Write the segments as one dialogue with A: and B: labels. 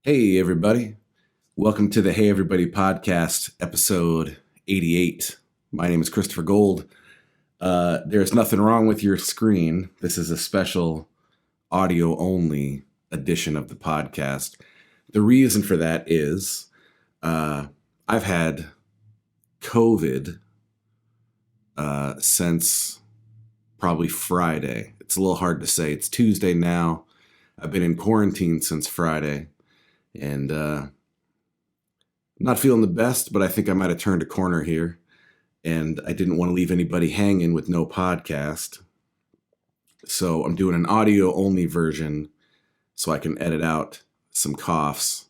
A: Hey, everybody. Welcome to the Hey Everybody podcast, episode 88. My name is Christopher Gold. There's nothing wrong with your screen. This is a special audio only edition of the podcast. The reason for that is I've had COVID since probably Friday. It's a little hard to say. It's Tuesday now. I've been in quarantine since Friday. And not feeling the best, but I think I might have turned a corner here. And I didn't want to leave anybody hanging with no podcast. So I'm doing an audio only version so I can edit out some coughs.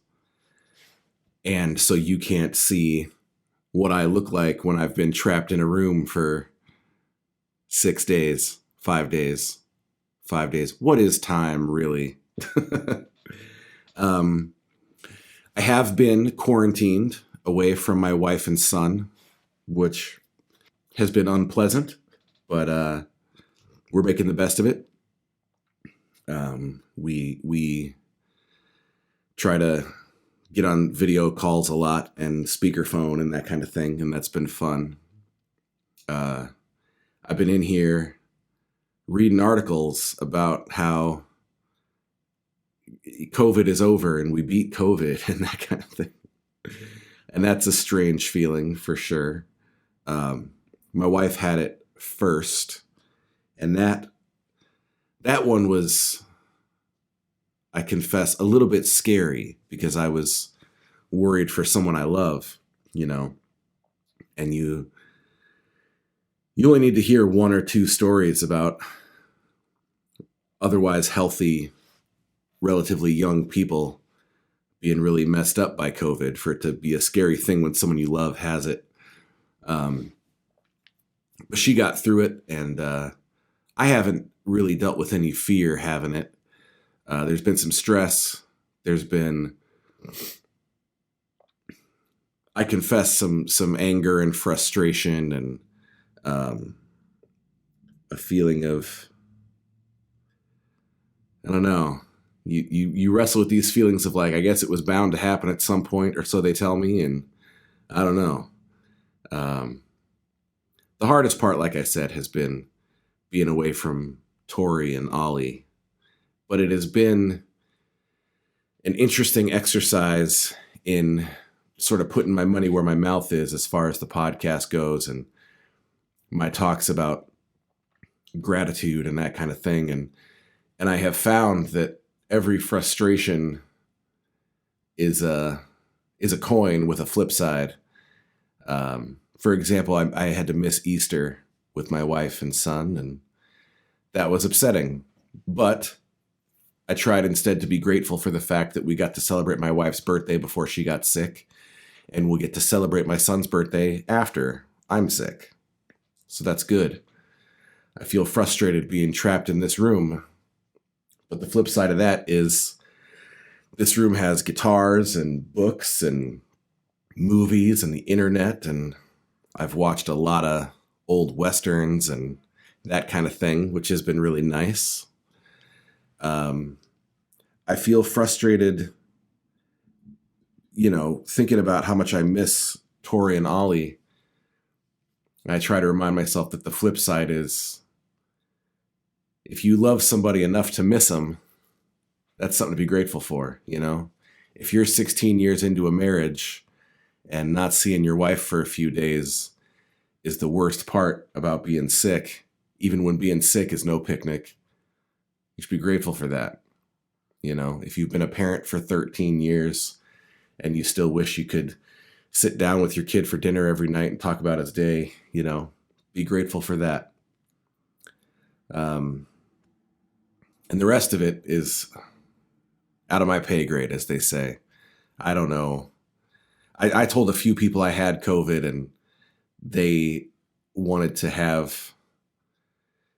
A: And so you can't see what I look like when I've been trapped in a room for 6 days, 5 days, 5 days. What is time, really? I have been quarantined away from my wife and son, which has been unpleasant, but we're making the best of it. We try to get on video calls a lot and speakerphone and that kind of thing, and that's been fun. I've been in here reading articles about how COVID is over and we beat COVID and that kind of thing. And that's a strange feeling for sure. My wife had it first, and that one was, I confess, a little bit scary because I was worried for someone I love, and you only need to hear one or two stories about otherwise healthy, relatively young people being really messed up by COVID for it to be a scary thing when someone you love has it. But she got through it, and I haven't really dealt with any fear having it. There's been some stress. There's been, I confess, some anger and frustration and a feeling of, I don't know. You wrestle with these feelings of like, I guess it was bound to happen at some point, or so they tell me, and I don't know. The hardest part, like I said, has been being away from Tori and Ollie, but it has been an interesting exercise in sort of putting my money where my mouth is as far as the podcast goes and my talks about gratitude and that kind of thing. And I have found that every frustration is a coin with a flip side. For example, I had to miss Easter with my wife and son, and that was upsetting. But I tried instead to be grateful for the fact that we got to celebrate my wife's birthday before she got sick, and we'll get to celebrate my son's birthday after I'm sick. So that's good. I feel frustrated being trapped in this room. But the flip side of that is this room has guitars and books and movies and the internet, and I've watched a lot of old Westerns and that kind of thing, which has been really nice. I feel frustrated, thinking about how much I miss Tori and Ollie. I try to remind myself that the flip side is if you love somebody enough to miss them, that's something to be grateful for, If you're 16 years into a marriage and not seeing your wife for a few days is the worst part about being sick, even when being sick is no picnic, you should be grateful for that. If you've been a parent for 13 years and you still wish you could sit down with your kid for dinner every night and talk about his day, be grateful for that. And the rest of it is out of my pay grade, as they say. I don't know. I told a few people I had COVID and they wanted to have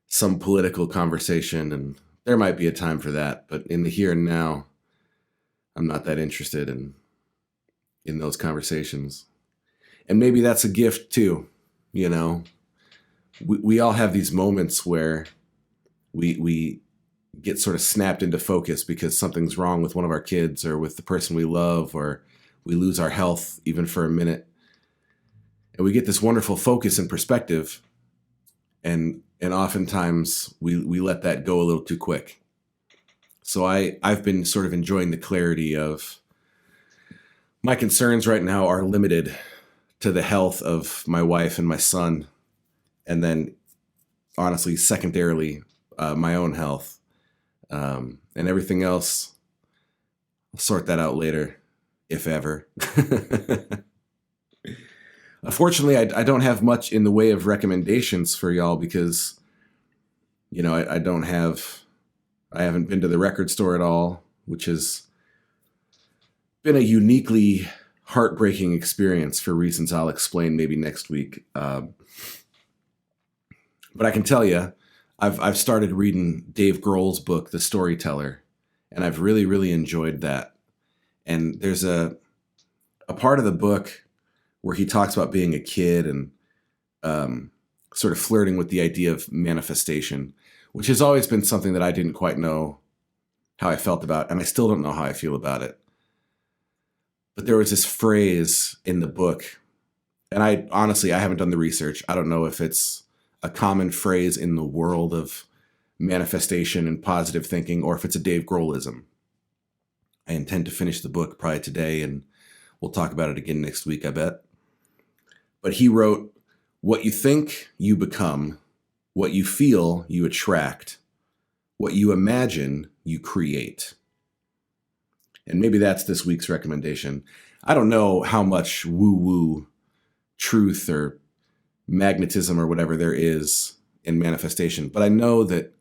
A: some political conversation, and there might be a time for that. But in the here and now, I'm not that interested in those conversations. And maybe that's a gift too. We all have these moments where we get sort of snapped into focus because something's wrong with one of our kids or with the person we love, or we lose our health even for a minute. And we get this wonderful focus and perspective. And oftentimes we let that go a little too quick. So I've been sort of enjoying the clarity of my concerns right now are limited to the health of my wife and my son. And then honestly, secondarily, my own health. And everything else, I'll sort that out later, if ever. Unfortunately, I don't have much in the way of recommendations for y'all because, I haven't been to the record store at all, which has been a uniquely heartbreaking experience for reasons I'll explain maybe next week. But I can tell you, I've started reading Dave Grohl's book, The Storyteller, and I've really, really enjoyed that. And there's a part of the book where he talks about being a kid and sort of flirting with the idea of manifestation, which has always been something that I didn't quite know how I felt about, and I still don't know how I feel about it. But there was this phrase in the book, and I haven't done the research. I don't know if it's a common phrase in the world of manifestation and positive thinking, or if it's a Dave Grohlism. I intend to finish the book probably today, and we'll talk about it again next week, I bet. But he wrote, "What you think, you become. What you feel, you attract. What you imagine, you create." And maybe that's this week's recommendation. I don't know how much woo-woo truth or magnetism or whatever there is in manifestation, but I know that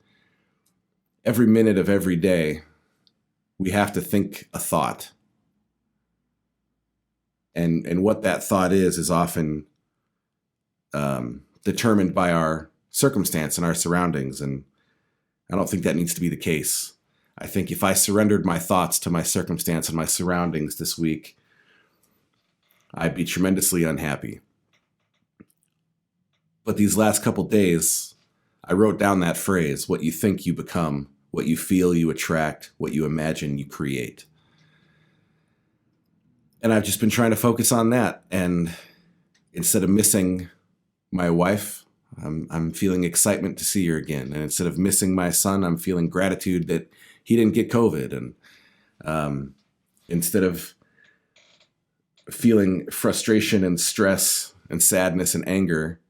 A: every minute of every day, we have to think a thought. And what that thought is often determined by our circumstance and our surroundings. And I don't think that needs to be the case. I think if I surrendered my thoughts to my circumstance and my surroundings this week, I'd be tremendously unhappy. But these last couple days, I wrote down that phrase, what you think, you become. What you feel, you attract. What you imagine, you create. And I've just been trying to focus on that. And instead of missing my wife, I'm feeling excitement to see her again. And instead of missing my son, I'm feeling gratitude that he didn't get COVID. And instead of feeling frustration and stress and sadness and anger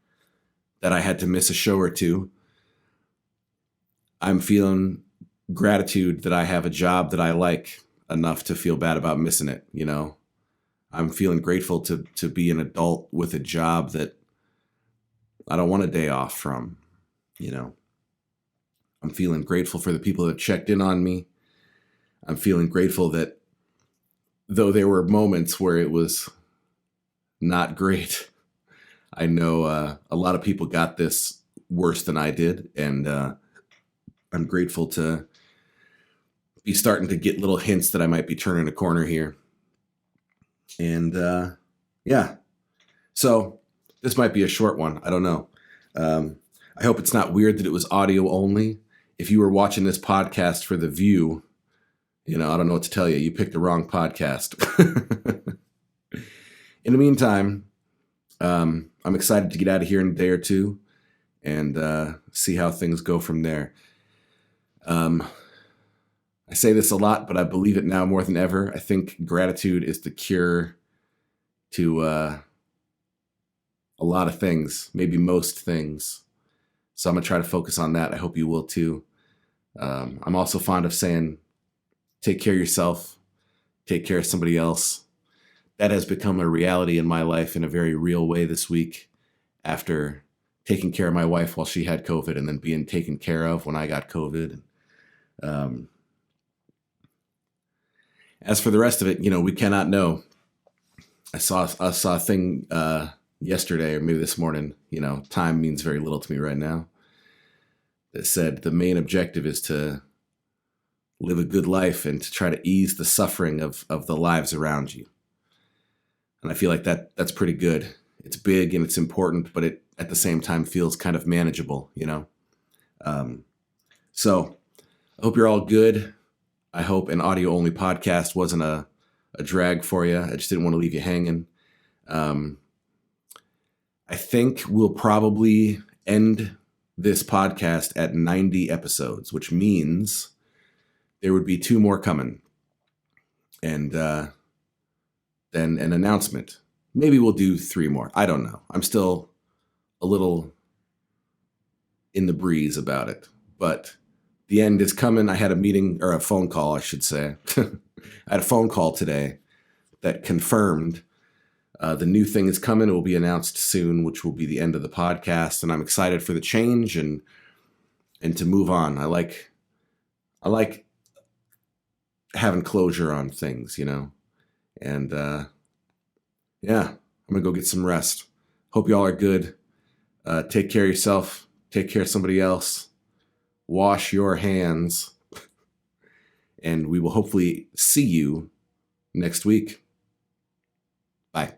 A: that I had to miss a show or two, I'm feeling gratitude that I have a job that I like enough to feel bad about missing it. I'm feeling grateful to be an adult with a job that I don't want a day off from. I'm feeling grateful for the people that checked in on me. I'm feeling grateful that though there were moments where it was not great, I know a lot of people got this worse than I did. And I'm grateful to be starting to get little hints that I might be turning a corner here. And yeah, so this might be a short one. I don't know. I hope it's not weird that it was audio only. If you were watching this podcast for the view, I don't know what to tell you. You picked the wrong podcast. In the meantime, I'm excited to get out of here in a day or two and see how things go from there. I say this a lot, but I believe it now more than ever. I think gratitude is the cure to a lot of things, maybe most things. So I'm going to try to focus on that. I hope you will too. I'm also fond of saying, take care of yourself, take care of somebody else. That has become a reality in my life in a very real way this week after taking care of my wife while she had COVID and then being taken care of when I got COVID. As for the rest of it, we cannot know. I saw a thing yesterday or maybe this morning, time means very little to me right now, that said the main objective is to live a good life and to try to ease the suffering of the lives around you. And I feel like that's pretty good. It's big and it's important, but it at the same time feels kind of manageable, So I hope you're all good. I hope an audio only podcast wasn't a drag for you. I just didn't want to leave you hanging. Um, I think we'll probably end this podcast at 90 episodes, which means there would be 2 more coming. And then an announcement. Maybe we'll do 3 more. I don't know. I'm still a little in the breeze about it. But the end is coming. I had a meeting, or a phone call, I should say. I had a phone call today that confirmed the new thing is coming. It will be announced soon, which will be the end of the podcast. And I'm excited for the change and to move on. I like having closure on things, And yeah, I'm gonna go get some rest. Hope y'all are good. Take care of yourself. Take care of somebody else. Wash your hands. And we will hopefully see you next week. Bye.